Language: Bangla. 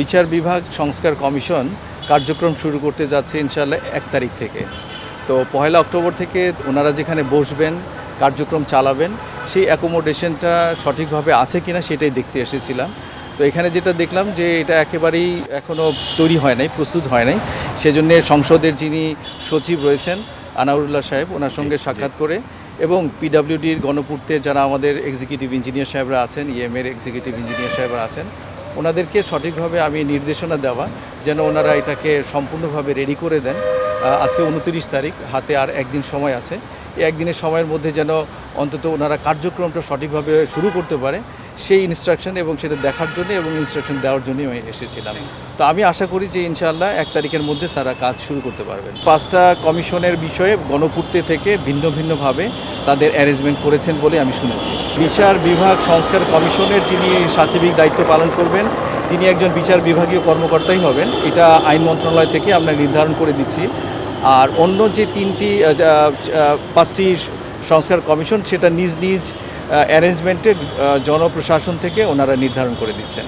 বিচার বিভাগ সংস্কার কমিশন কার্যক্রম শুরু করতে যাচ্ছে ইনশাআল্লাহ 1 তারিখ থেকে। তো 1 অক্টোবর থেকে ওনারা যেখানে বসবেন, কার্যক্রম চালাবেন, সেই অ্যাকোমোডেশনটা সঠিকভাবে আছে কিনা সেটাই দেখতে এসেছিলাম। তো এখানে যেটা দেখলাম যে এটা একেবারেই এখনও তৈরি হয় নাই, প্রস্তুত হয় নাই। সেজন্য সংসদের যিনি সচিব রয়েছেন আনাউরুল্লাহ সাহেব, ওনার সঙ্গে সাক্ষাৎ করে এবং পিডব্লিউডির গণপূর্তে যারা আমাদের এক্সিকিউটিভ ইঞ্জিনিয়ার সাহেবরা আছেন, ইএমের এক্সিকিউটিভ ইঞ্জিনিয়ার সাহেবরা আছেন, ওনাদেরকে সঠিকভাবে আমি নির্দেশনা দেওয়া যেন ওনারা এটাকে সম্পূর্ণভাবে রেডি করে দেন। আজকে 29 তারিখ, হাতে আর একদিন সময় আছে। এই একদিনের সময়ের মধ্যে যেন অন্তত ওনারা কার্যক্রমটা সঠিকভাবে শুরু করতে পারে, সেই ইনস্ট্রাকশন এবং সেটা দেখার জন্য এবং ইনস্ট্রাকশন দেওয়ার জন্যই আমি এসেছিলাম। তো আমি আশা করি যে ইনশাআল্লাহ 1 তারিখের মধ্যে তারা কাজ শুরু করতে পারবেন। 5টা কমিশনের বিষয়ে গণপূর্তে থেকে ভিন্ন ভিন্নভাবে তাদের অ্যারেঞ্জমেন্ট করেছেন বলে আমি শুনেছি। বিচার বিভাগ সংস্কার কমিশনের যিনি সাচিবিক দায়িত্ব পালন করবেন, তিনি একজন বিচার বিভাগীয় কর্মকর্তাই হবেন। এটা আইন মন্ত্রণালয় থেকে আমরা নির্ধারণ করে দিচ্ছি। আর অন্য যে 5টি সংস্কার কমিশন, সেটা নিজ নিজ অ্যারেঞ্জমেন্টে জনপ্রশাসন থেকে ওনারা নির্ধারণ করে দিচ্ছেন।